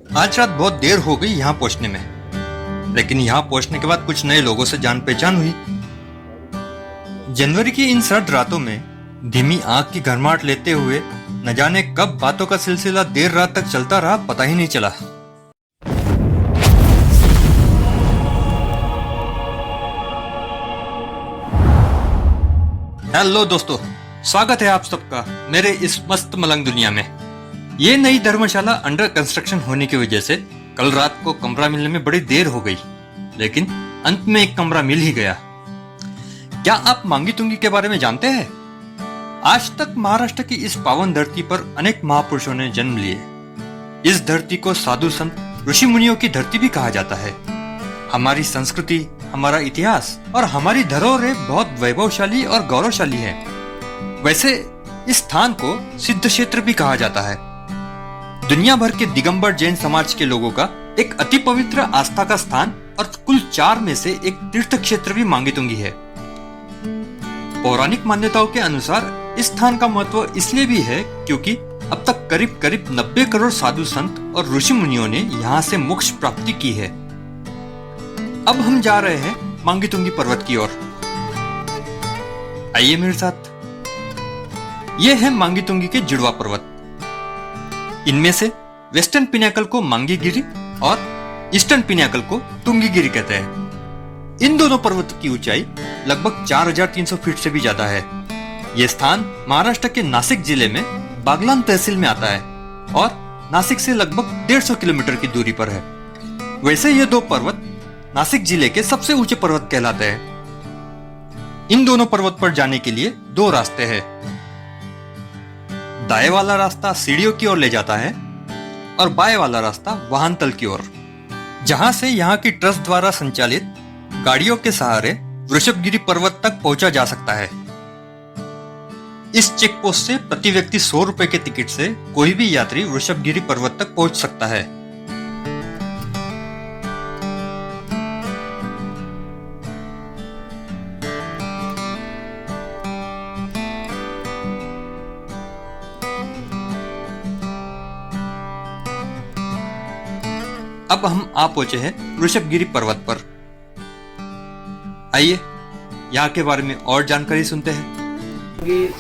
आज रात बहुत देर हो गई यहाँ पहुंचने में, लेकिन यहाँ पहुंचने के बाद कुछ नए लोगों से जान पहचान हुई। जनवरी की इन सर्द रातों में धीमी आग की गर्माहट लेते हुए न जाने कब बातों का सिलसिला देर रात तक चलता रहा, पता ही नहीं चला। हेलो दोस्तों, स्वागत है आप सबका मेरे इस मस्त मलंग दुनिया में। ये नई धर्मशाला अंडर कंस्ट्रक्शन होने की वजह से कल रात को कमरा मिलने में बड़ी देर हो गई, लेकिन अंत में एक कमरा मिल ही गया। क्या आप मांगी तुंगी के बारे में जानते हैं? आज तक महाराष्ट्र की इस पावन धरती पर अनेक महापुरुषों ने जन्म लिए। इस धरती को साधु संत ऋषि मुनियों की धरती भी कहा जाता है। हमारी संस्कृति, हमारा इतिहास और हमारी धरोहरें बहुत वैभवशाली और गौरवशाली है। वैसे इस स्थान को सिद्ध क्षेत्र भी कहा जाता है। दुनिया भर के दिगंबर जैन समाज के लोगों का एक अति पवित्र आस्था का स्थान और कुल 4 में से एक तीर्थ क्षेत्र भी मांगी तुंगी है। पौराणिक मान्यताओं के अनुसार इस स्थान का महत्व इसलिए भी है क्योंकि अब तक करीब करीब 90 करोड़ साधु संत और ऋषि मुनियों ने यहाँ से मोक्ष प्राप्ति की है। अब हम जा रहे हैं मांगी तुंगी पर्वत की ओर। आइए मेरे साथ। ये है मांगी तुंगी के जुड़वा पर्वत। इनमें से वेस्टर्न पिनाकल को मांगी गिरी और ईस्टर्न पिनाकल को तुंगी गिरी कहते हैं। इन दोनों पर्वत की ऊंचाई लगभग 4300 फीट से भी ज्यादा है। यह स्थान महाराष्ट्र के नासिक जिले में बागलान तहसील में आता है और नासिक से लगभग 150 किलोमीटर की दूरी पर है। वैसे ये दो पर्वत नासिक जिले के सबसे ऊंचे पर्वत कहलाते हैं। इन दोनों पर्वत पर जाने के लिए 2 रास्ते हैं। दाएं वाला रास्ता सीढ़ियों की ओर ले जाता है और बाएं वाला रास्ता वाहन तल की ओर, जहां से यहाँ की ट्रस्ट द्वारा संचालित गाड़ियों के सहारे वृषभगिरी पर्वत तक पहुंचा जा सकता है। इस चेक पोस्ट से प्रति व्यक्ति 100 रुपए के टिकट से कोई भी यात्री वृषभगिरी पर्वत तक पहुंच सकता है। अब हम आ पहुंचे हैं वृषभगिरी पर्वत पर। आइए यहाँ के बारे में और जानकारी सुनते हैं।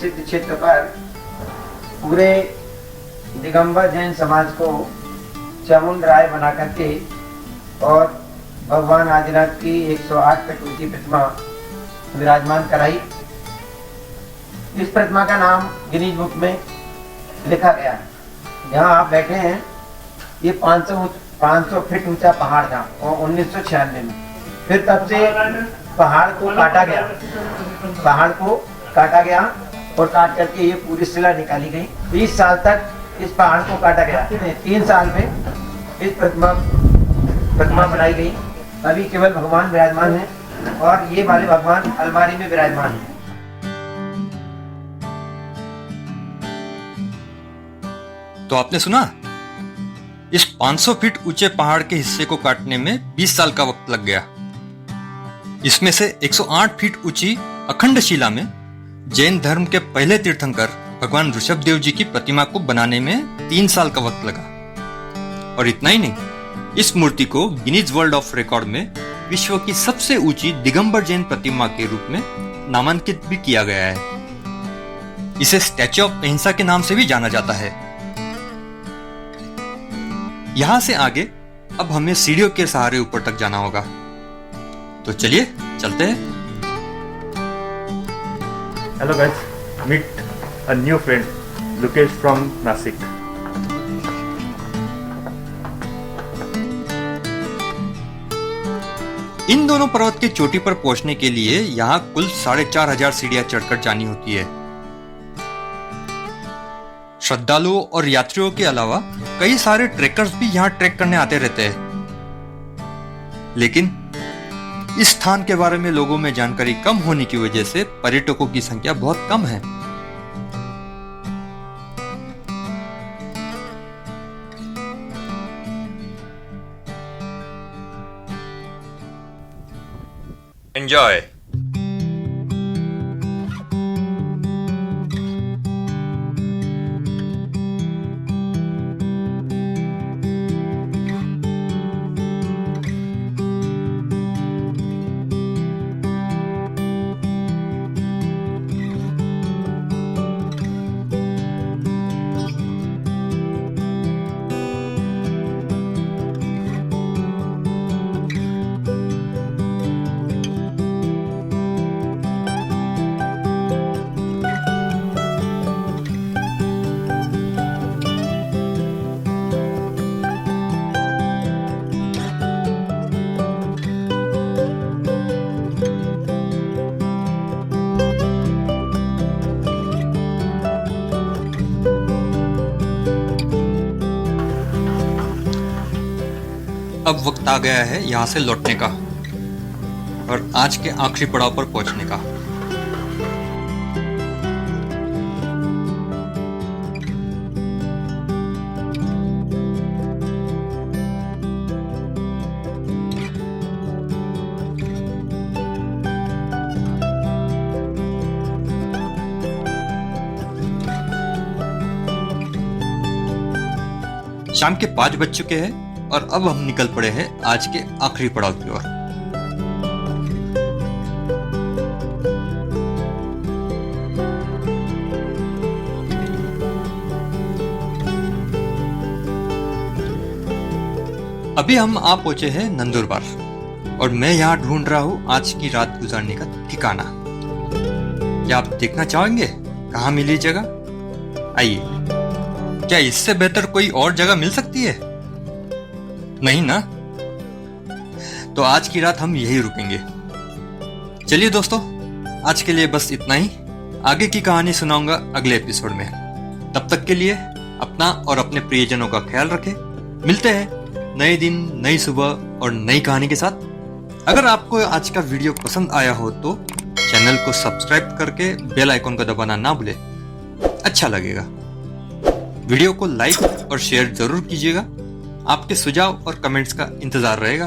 सिद्ध क्षेत्र पर पूरे दिगंबर जैन समाज को चामुंड राय बना करके और भगवान आदिनाथ की 108 फीट ऊंची प्रतिमा विराजमान कराई। इस प्रतिमा का नाम गिनीज बुक में लिखा गया। जहाँ आप बैठे हैं ये 500 फीट ऊंचा पहाड़ था और 1996 में फिर तब से पहाड़ को काटा गया और काट करके ये पूरी शिला निकाली गई। 20 साल तक इस पहाड़ को काटा गया। 3 साल में इस प्रतिमा बनाई गई। अभी केवल भगवान विराजमान है और ये वाले भगवान अलमारी में विराजमान है। तो आपने सुना, इस 500 फीट ऊंचे पहाड़ के हिस्से को काटने में 20 साल का वक्त लग गया। इसमें से 108 फीट ऊंची अखंड शिला में जैन धर्म के पहले तीर्थंकर भगवान ऋषभदेव जी की प्रतिमा को बनाने में 3 साल का वक्त लगा। और इतना ही नहीं, इस मूर्ति को गिनीज वर्ल्ड ऑफ रिकॉर्ड में विश्व की सबसे ऊंची दिगंबर जैन प्रतिमा के रूप में नामांकित भी किया गया है। इसे स्टैच्यू ऑफ अहिंसा के नाम से भी जाना जाता है। यहां से आगे अब हमें सीढ़ियों के सहारे ऊपर तक जाना होगा। तो चलिए चलते हैं। Hello guys, meet a new friend, Lukesh from Nasik. इन दोनों पर्वत की चोटी पर पहुंचने के लिए यहाँ कुल 4500 सीढ़ियां चढ़कर जानी होती है। श्रद्धालुओं और यात्रियों के अलावा कई सारे ट्रेकर्स भी यहाँ ट्रैक करने आते रहते हैं। लेकिन इस स्थान के बारे में लोगों में जानकारी कम होने की वजह से पर्यटकों की संख्या बहुत कम है। एंजॉय। अब वक्त आ गया है यहाँ से लौटने का और आज के आखिरी पड़ाव पर पहुंचने का। शाम के 5 बज चुके हैं और अब हम निकल पड़े हैं आज के आखिरी पड़ाव की ओर। अभी हम आ पहुंचे हैं नंदुरबार और मैं यहाँ ढूंढ रहा हूँ आज की रात गुजारने का ठिकाना। क्या आप देखना चाहेंगे कहाँ मिली जगह? आइए, क्या इससे बेहतर कोई और जगह मिल सकती है? नहीं ना? तो आज की रात हम यही रुकेंगे। चलिए दोस्तों, आज के लिए बस इतना ही। आगे की कहानी सुनाऊंगा अगले एपिसोड में। तब तक के लिए अपना और अपने प्रियजनों का ख्याल रखें। मिलते हैं नए दिन, नई सुबह और नई कहानी के साथ। अगर आपको आज का वीडियो पसंद आया हो तो चैनल को सब्सक्राइब करके बेल आइकन को दबाना ना भूलें, अच्छा लगेगा। वीडियो को लाइक और शेयर जरूर कीजिएगा। आपके सुझाव और कमेंट्स का इंतजार रहेगा।